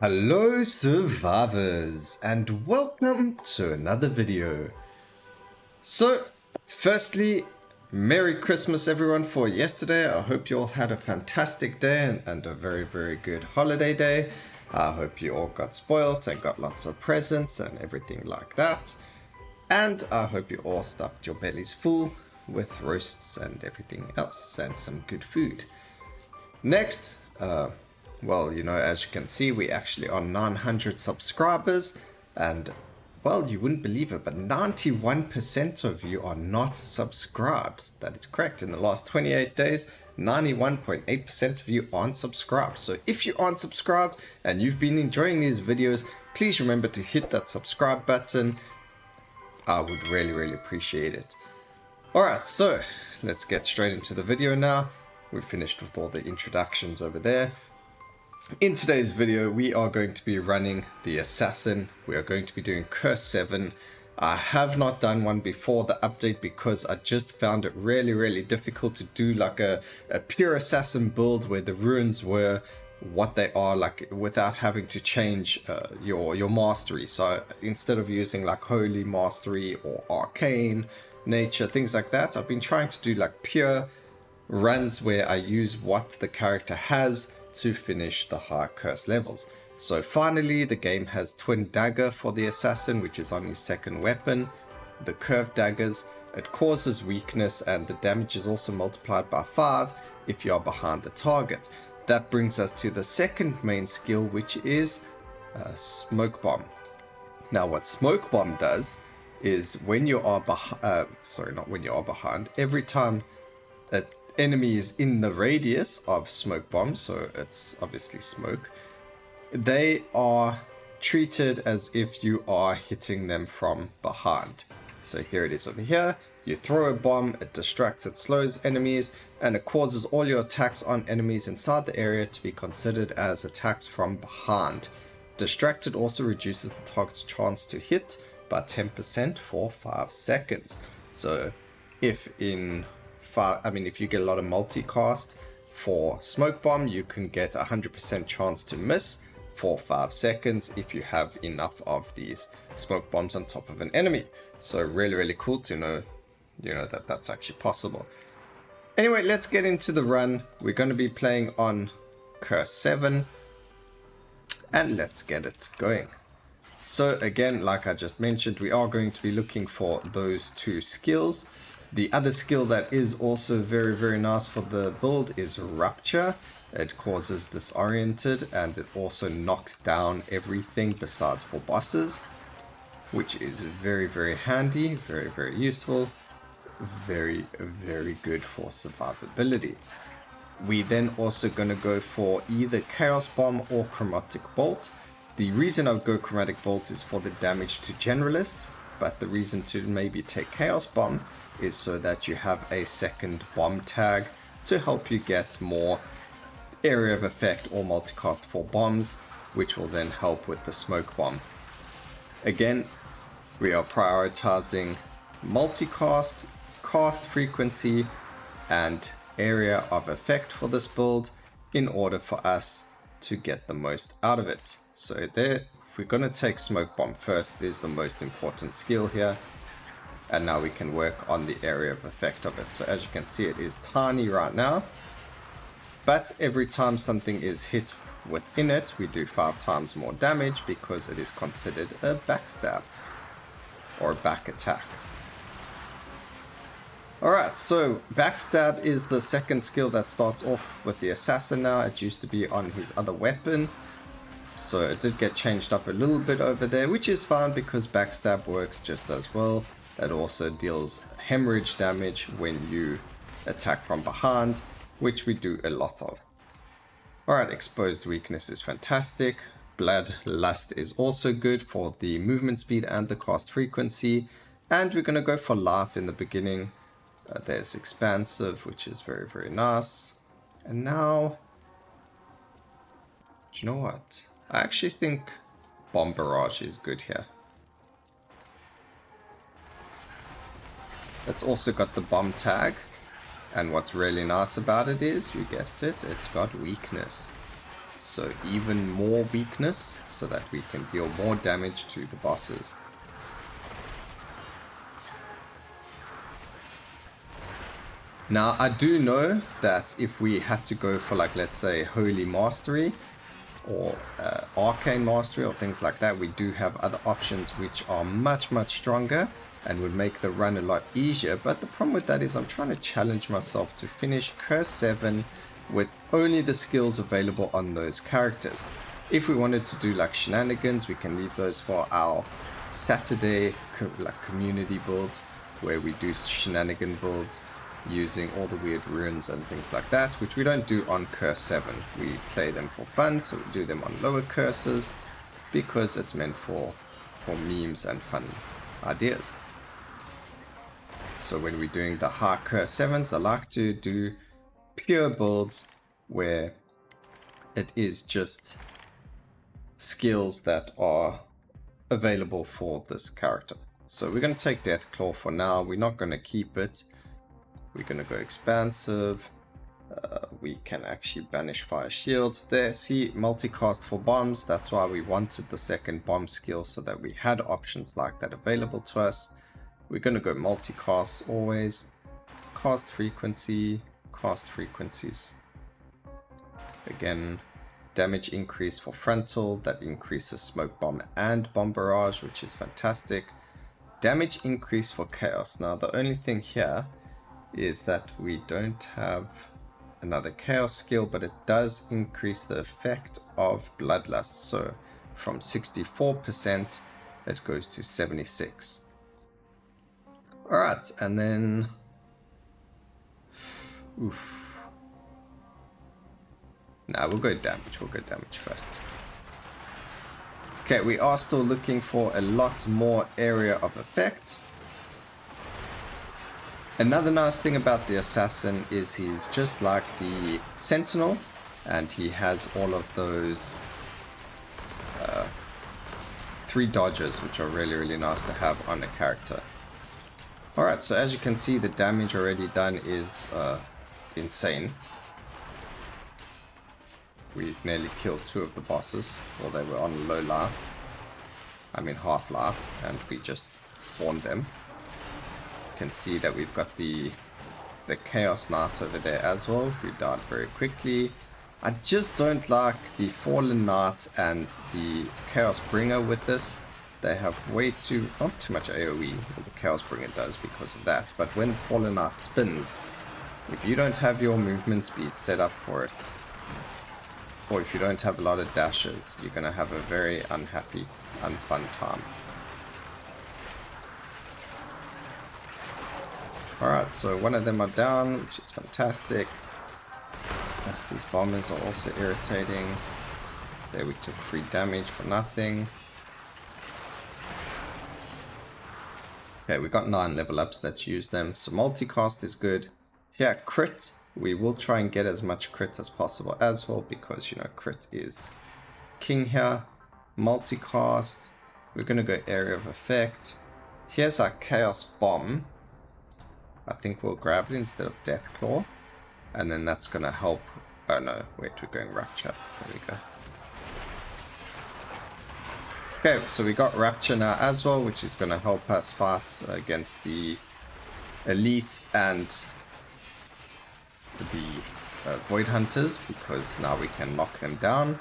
Hello survivors and welcome to another video. So firstly, Merry Christmas everyone for yesterday. I hope you all had a fantastic day and a very good holiday day. I hope you all got spoiled and got lots of presents and everything like that. And I hope you all stuffed your bellies full with roasts and everything else and some good food. Next, well, you know, as you can see, we actually are 900 subscribers, and well, you wouldn't believe it, but 91% of you are not subscribed. That is correct. In the last 28 days, 91.8% of you aren't subscribed. So if you aren't subscribed and you've been enjoying these videos, please remember to hit that subscribe button. I would really appreciate it. Alright, so let's get straight into the video now. We've finished with all the introductions over there. In today's video, we are going to be running the Assassin. We are going to be doing Curse 7. I have not done one before the update because I just found it really difficult to do like a pure Assassin build where the runes were what they are, like without having to change your mastery. So instead of using like Holy Mastery or Arcane, Nature, things like that, I've been trying to do like pure runs where I use what the character has to finish the high curse levels. So finally the game has twin dagger for the assassin, which is on his second weapon. The curved daggers, it causes weakness and the damage is also multiplied by 5 if you are behind the target. That brings us to the second main skill, which is smoke bomb. Now what smoke bomb does is when you are behind, every time an enemy is in the radius of smoke bomb, so it's obviously smoke, they are treated as if you are hitting them from behind. So here it is over here. You throw a bomb, it distracts, it slows enemies, and it causes all your attacks on enemies inside the area to be considered as attacks from behind. Distracted also reduces the target's chance to hit by 10% for 5 seconds. So if if you get a lot of multicast for smoke bomb, you can get 100% chance to miss for 5 seconds if you have enough of these smoke bombs on top of an enemy. So really cool to know, that that's actually possible. Anyway, let's get into the run. We're going to be playing on Curse 7 and let's get it going. So again, like I just mentioned, we are going to be looking for those two skills. The other skill that is also very nice for the build is Rupture. It causes disoriented and it also knocks down everything besides for bosses, which is very handy, very useful, very good for survivability. We then also going to go for either Chaos Bomb or Chromatic Bolt. The reason I would go Chromatic Bolt is for the damage to Generalist, but the reason to maybe take Chaos Bomb is so that you have a second bomb tag to help you get more area of effect or multicast for bombs, which will then help with the smoke bomb. Again, we are prioritizing multicast, cast frequency, and area of effect for this build in order for us to get the most out of it. So there, if we're going to take smoke bomb first, there's the most important skill here. And now we can work on the area of effect of it. So as you can see, it is tiny right now. But every time something is hit within it, we do 5 times more damage because it is considered a backstab or a back attack. Alright, so backstab is the second skill that starts off with the assassin now. It used to be on his other weapon. So it did get changed up a little bit over there, which is fine because backstab works just as well. It also deals hemorrhage damage when you attack from behind, which we do a lot of. Alright, exposed weakness is fantastic. Bloodlust is also good for the movement speed and the cast frequency. And we're going to go for life in the beginning. There's expansive, which is very nice. And now, do you know what? I actually think Bomb Barrage is good here. It's also got the bomb tag, and what's really nice about it is, you guessed it, it's got weakness. So even more weakness so that we can deal more damage to the bosses. Now I do know that if we had to go for, like, let's say Holy Mastery or Arcane Mastery or things like that, we do have other options which are much stronger and would make the run a lot easier. But the problem with that is I'm trying to challenge myself to finish Curse 7 with only the skills available on those characters. If we wanted to do like shenanigans, we can leave those for our Saturday community builds, where we do shenanigan builds using all the weird runes and things like that, which we don't do on Curse 7. We play them for fun, so we do them on lower curses because it's meant for memes and fun ideas. So when we're doing the high Curse 7s, I like to do pure builds where it is just skills that are available for this character. So we're going to take Deathclaw for now. We're not going to keep it. We're going to go expansive. We can actually banish fire shields. There, see, multicast for bombs. That's why we wanted the second bomb skill, so that we had options like that available to us. We're going to go multicast always. Cast frequencies. Again, damage increase for frontal. That increases smoke bomb and bomb barrage, which is fantastic. Damage increase for chaos. Now the only thing here is that we don't have another chaos skill, but it does increase the effect of bloodlust. So from 64% it goes to 76. Alright, and then now we'll go damage. We'll go damage first. Okay, we are still looking for a lot more area of effect. Another nice thing about the assassin is he's just like the sentinel, and he has all of those 3 dodges, which are really nice to have on a character. Alright, so as you can see, the damage already done is insane. We've nearly killed 2 of the bosses while they were on low life. I mean half life, and we just spawned them. Can see that we've got the Chaos Knight over there as well, who died very quickly. I just don't like the Fallen Knight and the Chaos Bringer with this. They have not too much AoE, well, the Chaos Bringer does because of that, but when Fallen Knight spins, if you don't have your movement speed set up for it, or if you don't have a lot of dashes, you're going to have a very unhappy, unfun time. Alright, so one of them are down, which is fantastic. These bombers are also irritating. There we took free damage for nothing. Okay, we got 9 level ups, let's use them. So multicast is good. Yeah, crit. We will try and get as much crit as possible as well, because, you know, crit is king here. Multicast. We're going to go area of effect. Here's our chaos bomb. I think we'll grab it instead of Deathclaw, and then that's going to help. Oh no, wait, we're going Rapture. There we go. Okay, so we got Rapture now as well, which is going to help us fight against the elites and the Void Hunters, because now we can knock them down.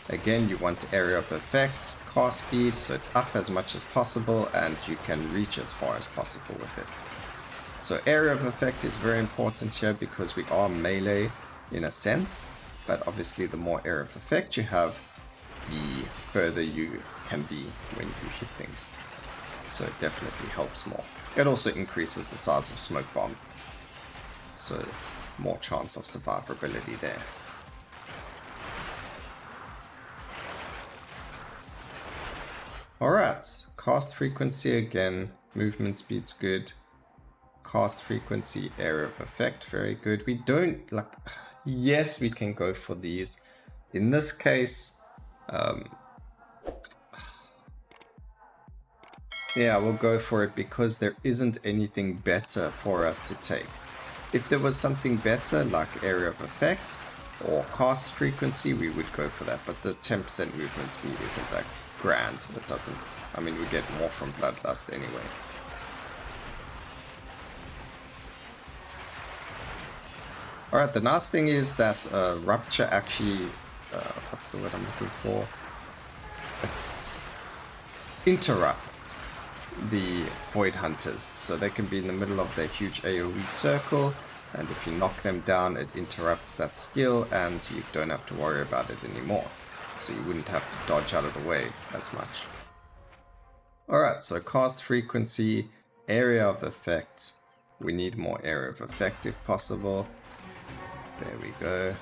Again, you want area of effect, cast speed, so it's up as much as possible, and you can reach as far as possible with it. So area of effect is very important here, because we are melee in a sense, but obviously the more area of effect you have, the further you can be when you hit things. So it definitely helps more. It also increases the size of smoke bomb, so more chance of survivability there. Alright, cast frequency again, movement speed's good. Cast frequency, area of effect, very good. We don't like, yes, we can go for these. In this case, yeah, we'll go for it because there isn't anything better for us to take. If there was something better, like area of effect, or cast frequency, we would go for that. But the 10% movement speed isn't that grand. It doesn't, I mean, we get more from Bloodlust anyway. Alright, the nice thing is that Rupture actually, what's the word I'm looking for? It's interrupts the Void Hunters. So they can be in the middle of their huge AoE circle, and if you knock them down, it interrupts that skill, and you don't have to worry about it anymore. So you wouldn't have to dodge out of the way as much. Alright, so cast frequency, area of effect. We need more area of effect if possible. There we go.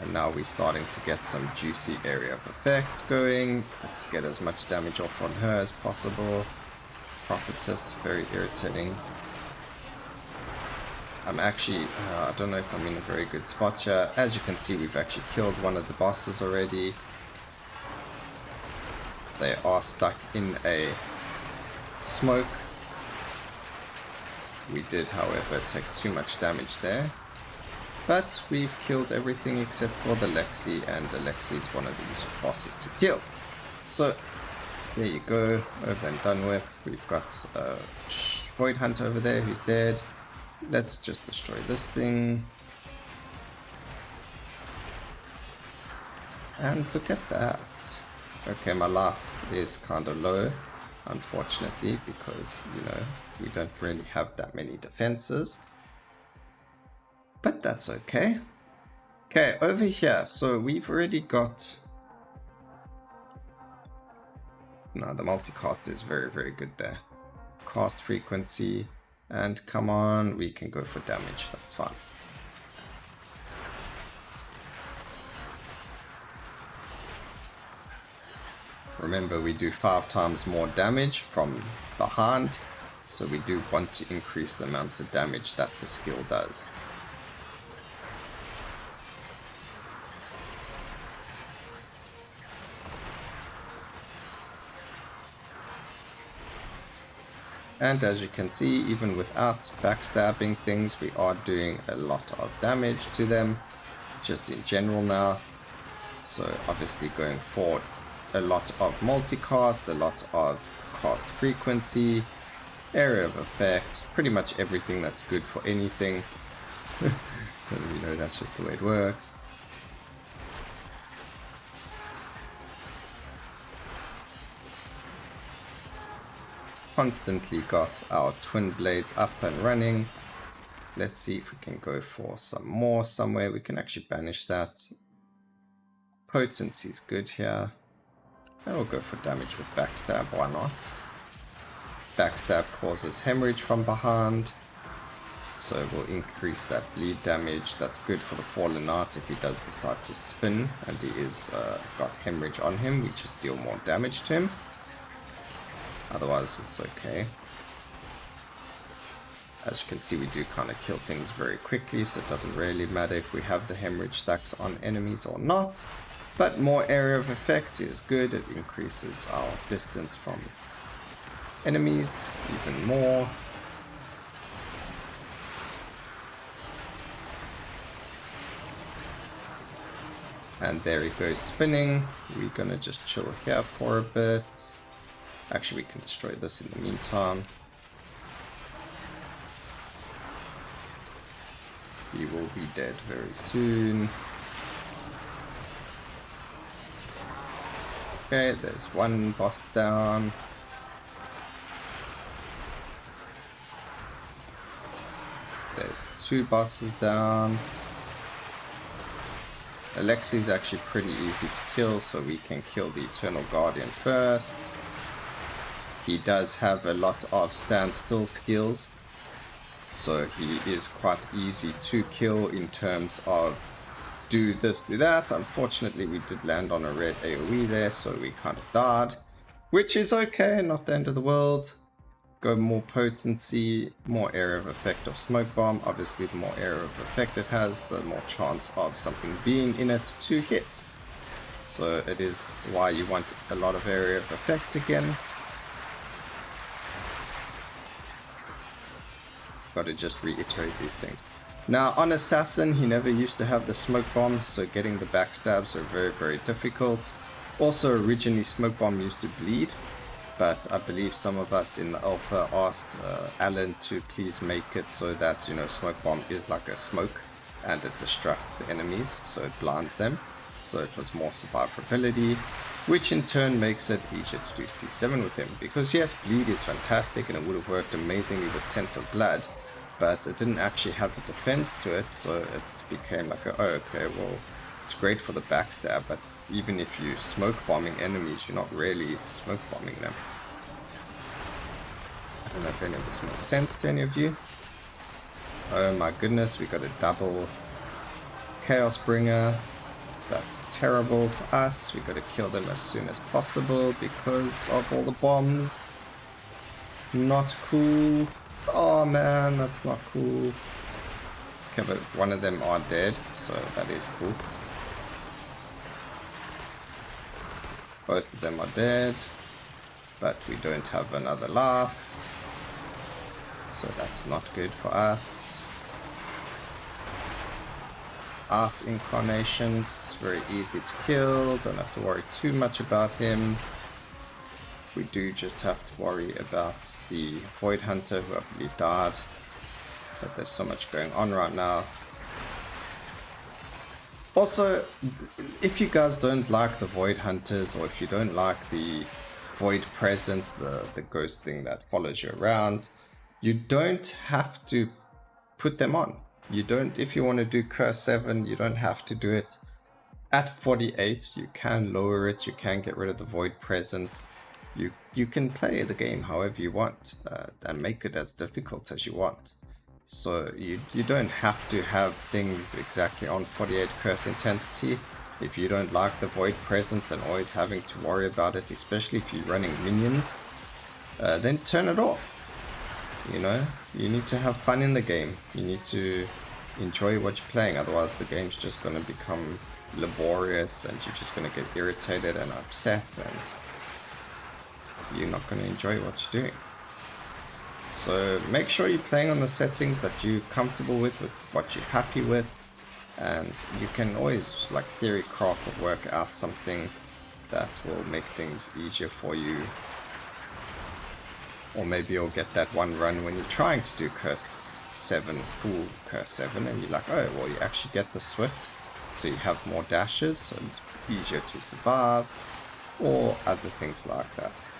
And now we're starting to get some juicy area of effect going. Let's get as much damage off on her as possible. Prophetess, very irritating. I'm actually, I don't know if I'm in a very good spot here. As you can see, we've actually killed one of the bosses already. They are stuck in a smoke. We did, however, take too much damage there. But we've killed everything except for the Lexi, and the Lexi is one of the easiest bosses to kill. So, there you go, over and done with. We've got a Void Hunter over there who's dead. Let's just destroy this thing. And look at that. Okay, my life is kind of low, unfortunately, because, you know, we don't really have that many defenses. But that's okay. Okay, over here, so we've already got... No, the multicast is very, very good there. Cast frequency, and come on, we can go for damage, that's fine. Remember, we do 5 times more damage from behind, so we do want to increase the amount of damage that the skill does. And as you can see, even without backstabbing things, we are doing a lot of damage to them, just in general now. So obviously going for a lot of multicast, a lot of cast frequency, area of effect, pretty much everything that's good for anything. You know, that's just the way it works. Constantly got our twin blades up and running. Let's see if we can go for some more somewhere. We can actually banish that. Potency is good here. And we'll go for damage with backstab, why not? Backstab causes hemorrhage from behind, so we'll increase that bleed damage. That's good for the Fallen Knight if he does decide to spin and he is got hemorrhage on him. We just deal more damage to him. Otherwise, it's okay. As you can see, we do kind of kill things very quickly, so it doesn't really matter if we have the hemorrhage stacks on enemies or not. But more area of effect is good. It increases our distance from enemies even more. And there he goes spinning. We're gonna just chill here for a bit. Actually, we can destroy this in the meantime. He will be dead very soon. Okay, there's one boss down. There's 2 bosses down. Alexi's actually pretty easy to kill, so we can kill the Eternal Guardian first. He does have a lot of standstill skills, so he is quite easy to kill in terms of do this, do that. Unfortunately, we did land on a red AoE there, so we kind of died, which is okay, not the end of the world. Go more potency, more area of effect of smoke bomb. Obviously, the more area of effect it has, the more chance of something being in it to hit. So it is why you want a lot of area of effect again. Got to just reiterate these things. Now on Assassin, he never used to have the smoke bomb, so getting the backstabs are very, very difficult. Also, originally smoke bomb used to bleed, but I believe some of us in the alpha asked Alan to please make it so that, you know, smoke bomb is like a smoke and it distracts the enemies, so it blinds them. So it was more survivability, which in turn makes it easier to do C7 with him. Because yes, bleed is fantastic and it would have worked amazingly with scent of blood, but it didn't actually have a defense to it, so it became like a, oh okay, well, it's great for the backstab, but even if you smoke bombing enemies, you're not really smoke bombing them. I don't know if any of this makes sense to any of you. Oh my goodness, we got a double Chaos Bringer. That's terrible for us. We got to kill them as soon as possible because of all the bombs. Not cool. Oh man, that's not cool. Okay, but one of them are dead, so that is cool. Both of them are dead, but we don't have another laugh, so that's not good for us. Ass incarnations, it's very easy to kill, don't have to worry too much about him. We do just have to worry about the Void Hunter, who I believe died, but there's so much going on right now. Also, if you guys don't like the Void Hunters, or if you don't like the Void Presence, the ghost thing that follows you around, you don't have to put them on. You don't, if you want to do Curse 7, you don't have to do it at 48. You can lower it, you can get rid of the Void Presence. You can play the game however you want and make it as difficult as you want. So you don't have to have things exactly on 48 curse intensity. If you don't like the Void Presence and always having to worry about it, especially if you're running minions, then turn it off. You know, you need to have fun in the game. You need to enjoy what you're playing, otherwise the game's just going to become laborious and you're just going to get irritated and upset and you're not going to enjoy what you're doing. So make sure you're playing on the settings that you're comfortable with what you're happy with, and you can always like theory craft or work out something that will make things easier for you. Or maybe you'll get that one run when you're trying to do Curse 7, full Curse 7, and you're like, oh, well, you actually get the Swift, so you have more dashes, so it's easier to survive, or other things like that.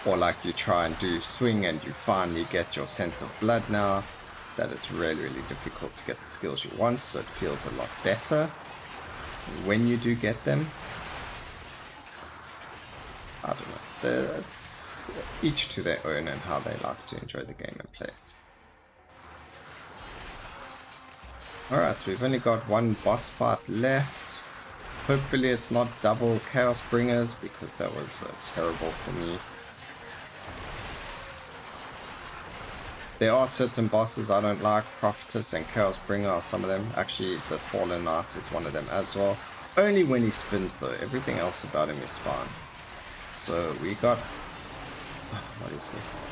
Or like you try and do swing and you finally get your scent of blood now, that it's really, really difficult to get the skills you want, so it feels a lot better when you do get them. I don't know. It's each to their own and how they like to enjoy the game and play it. Alright, so we've only got one boss fight left. Hopefully it's not double Chaos Bringers, because that was terrible for me. There are certain bosses I don't like. Prophetess and Chaos Bringer are some of them. Actually, the Fallen Knight is one of them as well. Only when he spins though. Everything else about him is fine. So we got... what is this?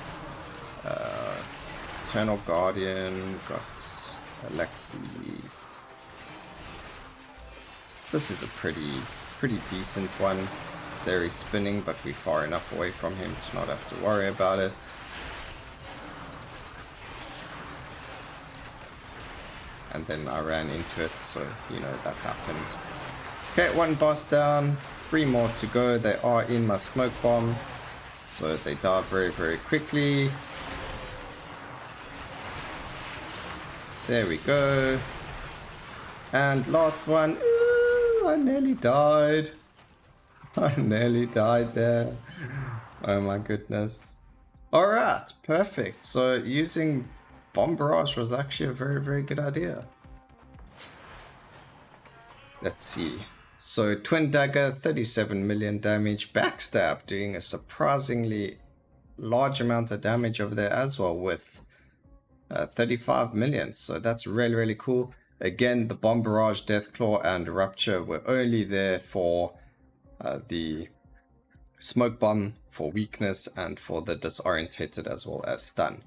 Eternal Guardian. Got Alexis. This is a pretty decent one. There he's spinning, but we're far enough away from him to not have to worry about it. And then I ran into it, so you know that happened. Okay, one boss down, 3 more to go. They are in my smoke bomb, so they die very, very quickly. There we go. And last one. Ooh, I nearly died. I nearly died there. Oh my goodness. Alright, perfect. So using Bomb Barrage was actually a very, very good idea. Let's see. So Twin Dagger, 37 million damage. Backstab doing a surprisingly large amount of damage over there as well with 35 million. So that's really, really cool. Again, the Bomb Barrage, Deathclaw, and Rupture were only there for the Smoke Bomb for weakness and for the Disorientated as well as Stun.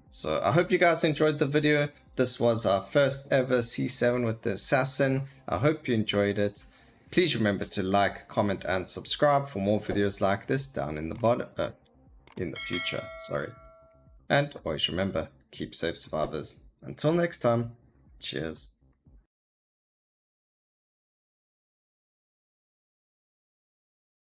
So I hope you guys enjoyed the video. This was our first ever C7 with the Assassin. I hope you enjoyed it. Please remember to like, comment, and subscribe for more videos like this down in the bottom, in the future, sorry. And always remember, keep safe, survivors. Until next time, cheers.